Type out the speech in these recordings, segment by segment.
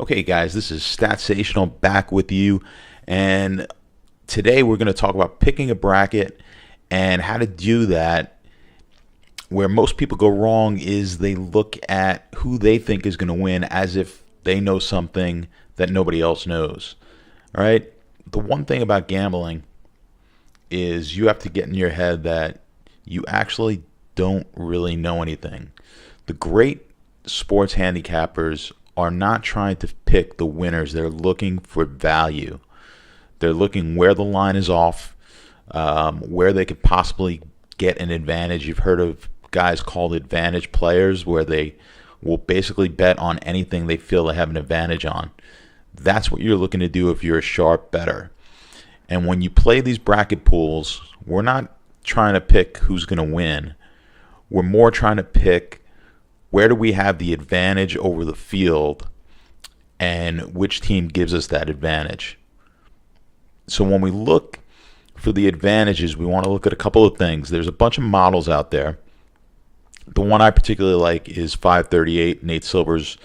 Okay, guys, this is Statsational back with you, and today we're going to talk about picking a bracket and how to do that. Where most people go wrong is they look at who they think is going to win as if they know something that nobody else knows. All right? The one thing about gambling is you have to get in your head that you actually don't really know anything. The great sports handicappers are not trying to pick the winners. They're looking for value. They're looking where the line is off, where they could possibly get an advantage. You've heard of guys called advantage players, where they will basically bet on anything they feel they have an advantage on. That's what you're looking to do if you're a sharp bettor. And when you play these bracket pools, we're not trying to pick who's going to win. We're more trying to pick where do we have the advantage over the field and which team gives us that advantage. So when we look for the advantages, we want to look at a couple of things. There's a bunch of models out there. The one I particularly like is 538, Nate Silver's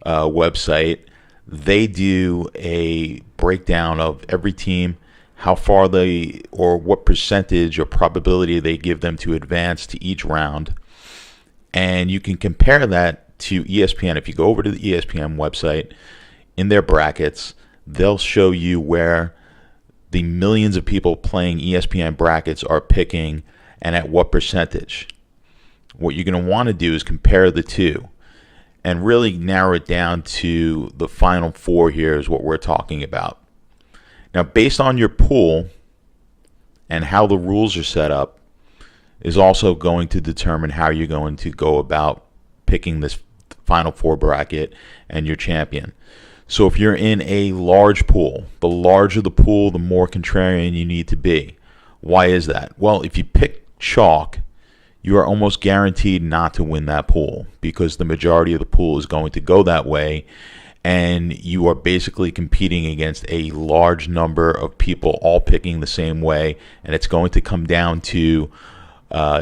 website. They do a breakdown of every team, how far they, or what percentage or probability they give them to advance to each round. And you can compare that to ESPN. If you go over to the ESPN website, in their brackets, they'll show you where the millions of people playing ESPN brackets are picking and at what percentage. What you're going to want to do is compare the two and really narrow it down to the final four. Here is what we're talking about. Now, based on your pool and how the rules are set up, is also going to determine how you're going to go about picking this final four bracket and your champion. So if you're in a large pool, the larger the pool, the more contrarian you need to be. Why is that? Well, if you pick chalk, you are almost guaranteed not to win that pool because the majority of the pool is going to go that way, and you are basically competing against a large number of people all picking the same way, and it's going to come down to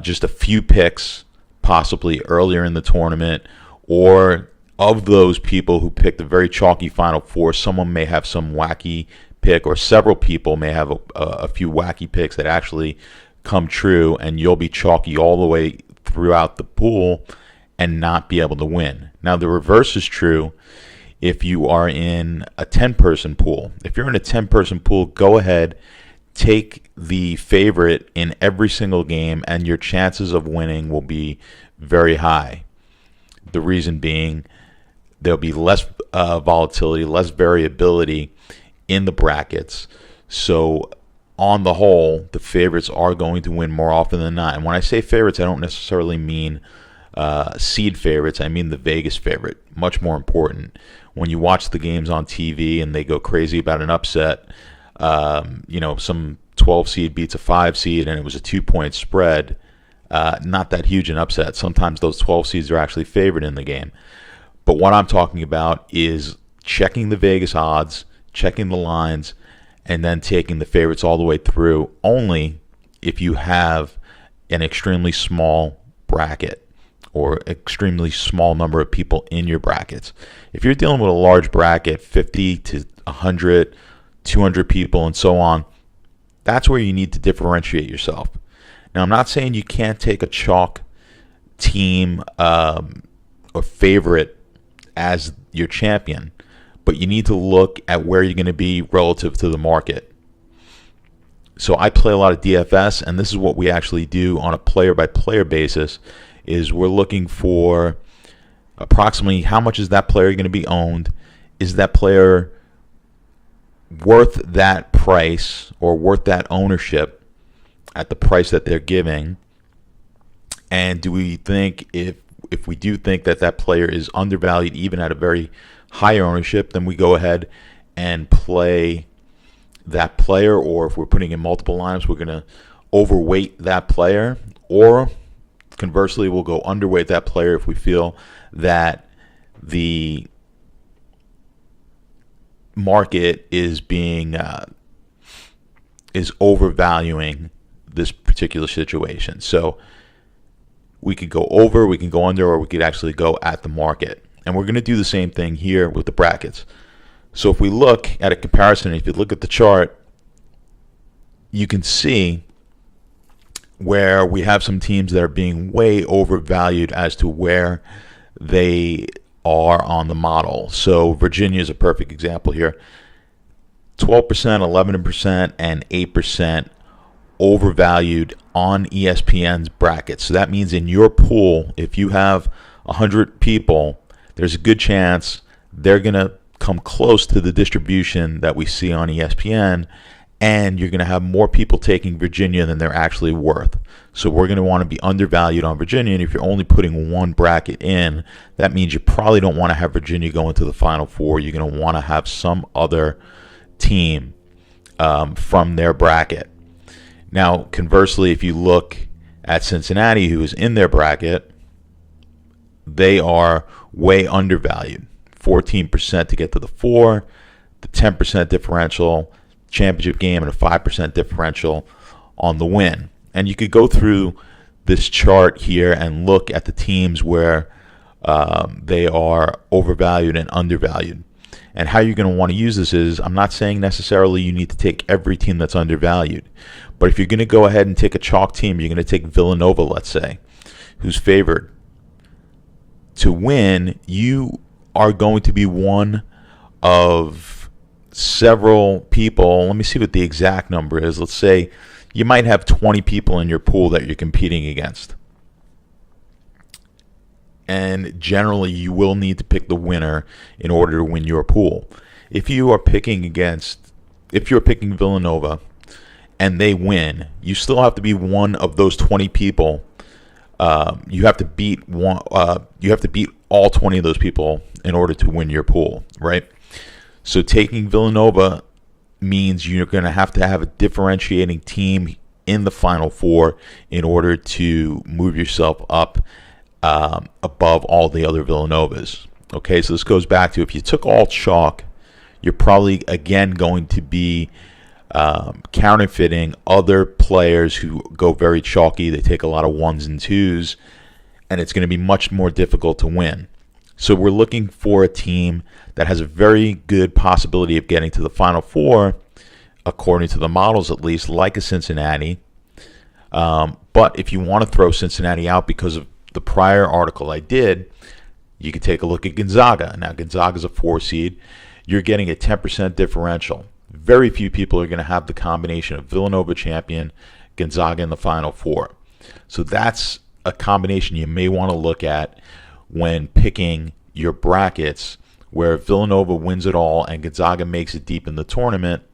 just a few picks, possibly earlier in the tournament, or of those people who picked a very chalky Final Four, someone may have some wacky pick, or several people may have a few wacky picks that actually come true, and you'll be chalky all the way throughout the pool and not be able to win. Now, the reverse is true if you are in a 10-person pool. If you're in a 10-person pool, go ahead, take the favorite in every single game, and your chances of winning will be very high. The reason being, there'll be less volatility, less variability in the brackets. So on the whole, the favorites are going to win more often than not. And when I say favorites, I don't necessarily mean seed favorites. I mean the Vegas favorite. Much more important. When you watch the games on TV and they go crazy about an upset, some 12 seed beats a 5 seed and it was a 2-point spread, not that huge an upset. Sometimes those 12 seeds are actually favored in the game. But what I'm talking about is checking the Vegas odds, checking the lines, and then taking the favorites all the way through, only if you have an extremely small bracket or extremely small number of people in your brackets. If you're dealing with a large bracket, 50 to 100, 200 people, and so on, that's where you need to differentiate yourself. Now, I'm not saying you can't take a chalk team or favorite as your champion, but you need to look at where you're going to be relative to the market. So I play a lot of DFS, and this is what we actually do on a player-by-player basis, is we're looking for approximately how much is that player going to be owned? Is that player worth that price or worth that ownership at the price that they're giving? And do we think if we do think that that player is undervalued even at a very high ownership, then we go ahead and play that player. Or if we're putting in multiple lineups, we're going to overweight that player. Or conversely, we'll go underweight that player if we feel that the market is overvaluing this particular situation. So we could go over, we can go under, or we could actually go at the market. And we're going to do the same thing here with the brackets. So if we look at a comparison, if you look at the chart, you can see where we have some teams that are being way overvalued as to where they are on the model. So Virginia is a perfect example here. 12%, 11%, and 8% overvalued on ESPN's brackets. So that means in your pool, if you have 100 people, there's a good chance they're going to come close to the distribution that we see on ESPN, and you're going to have more people taking Virginia than they're actually worth. So we're going to want to be undervalued on Virginia, and if you're only putting one bracket in, that means you probably don't want to have Virginia go into the Final Four. You're going to want to have some other team from their bracket. Now, conversely, if you look at Cincinnati, who is in their bracket, they are way undervalued. 14% to get to the 4, the 10% differential championship game, and a 5% differential on the win. And you could go through this chart here and look at the teams where they are overvalued and undervalued. And how you're going to want to use this is, I'm not saying necessarily you need to take every team that's undervalued, but if you're going to go ahead and take a chalk team, you're going to take Villanova, let's say, who's favored to win, you are going to be one of several people. Let me see what the exact number is. Let's say you might have 20 people in your pool that you're competing against. And generally, you will need to pick the winner in order to win your pool. If you're picking Villanova and they win, you still have to be one of those 20 people. You have to beat one. You have to beat all 20 of those people in order to win your pool, right? So taking Villanova means you're going to have a differentiating team in the Final Four in order to move yourself up above all the other Villanovas. Okay, so this goes back to, if you took all chalk, you're probably again going to be counterfeiting other players who go very chalky. They take a lot of 1s and 2s, and it's going to be much more difficult to win. So we're looking for a team that has a very good possibility of getting to the Final Four, according to the models at least, like a Cincinnati. But if you want to throw Cincinnati out because of the prior article I did, you could take a look at Gonzaga. Now, Gonzaga's a 4 seed. You're getting a 10% differential. Very few people are going to have the combination of Villanova champion, Gonzaga in the Final Four. So that's a combination you may want to look at when picking your brackets, where if Villanova wins it all and Gonzaga makes it deep in the tournament,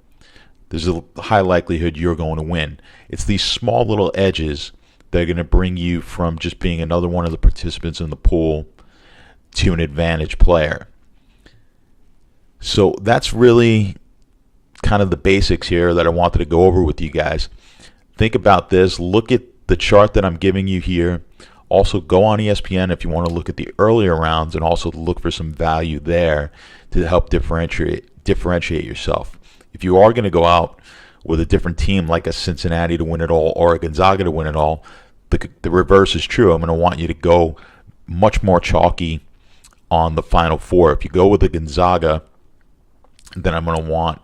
there's a high likelihood you're going to win. It's these small little edges that are going to bring you from just being another one of the participants in the pool to an advantage player. So that's really kind of the basics here that I wanted to go over with you guys. Think about this. Look at the chart that I'm giving you here. Also, go on ESPN if you want to look at the earlier rounds and also look for some value there to help differentiate yourself. If you are going to go out with a different team like a Cincinnati to win it all or a Gonzaga to win it all, the reverse is true. I'm going to want you to go much more chalky on the Final Four. If you go with a Gonzaga, then I'm going to want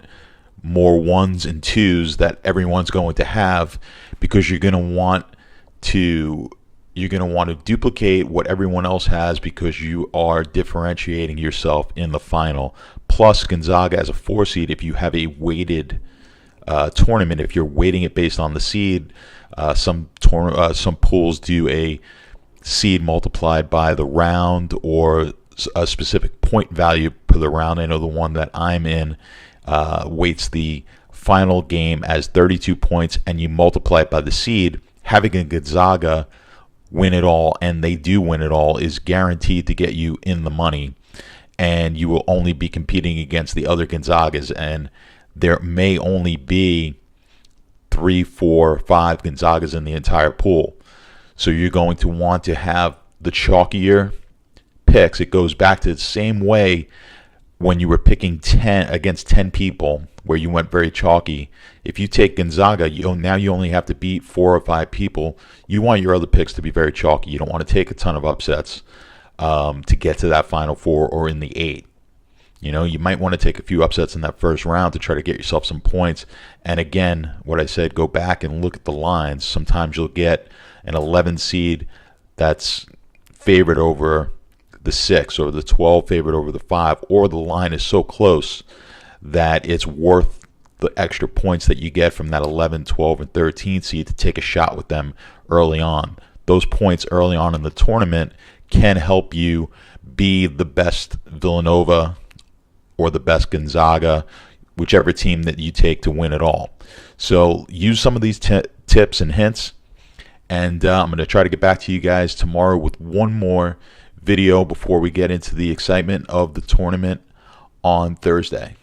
more 1s and 2s that everyone's going to have, because you're going to want to duplicate what everyone else has, because you are differentiating yourself in the final. Plus, Gonzaga as a 4 seed, if you have a weighted tournament, if you're weighting it based on the seed, some pools do a seed multiplied by the round or a specific point value per the round. I know the one that I'm in weights the final game as 32 points, and you multiply it by the seed. Having a Gonzaga win it all, and they do win it all, is guaranteed to get you in the money, and you will only be competing against the other Gonzagas, and there may only be 3, 4, 5 Gonzagas in the entire pool. So you're going to want to have the chalkier picks. It goes back to the same way when you were picking 10 against 10 people, where you went very chalky. If you take Gonzaga, now you only have to beat 4 or 5 people. You want your other picks to be very chalky. You don't want to take a ton of upsets. to get to that Final Four or in the 8. You know, you might want to take a few upsets in that first round to try to get yourself some points. And again, what I said, go back and look at the lines. Sometimes you'll get an 11 seed that's favored over the 6, or the 12 favored over the 5, or the line is so close that it's worth the extra points that you get from that 11, 12, and 13 seed to take a shot with them early on. Those points early on in the tournament can help you be the best Villanova or the best Gonzaga, whichever team that you take to win it all. So use some of these tips and hints, and I'm going to try to get back to you guys tomorrow with one more video before we get into the excitement of the tournament on Thursday.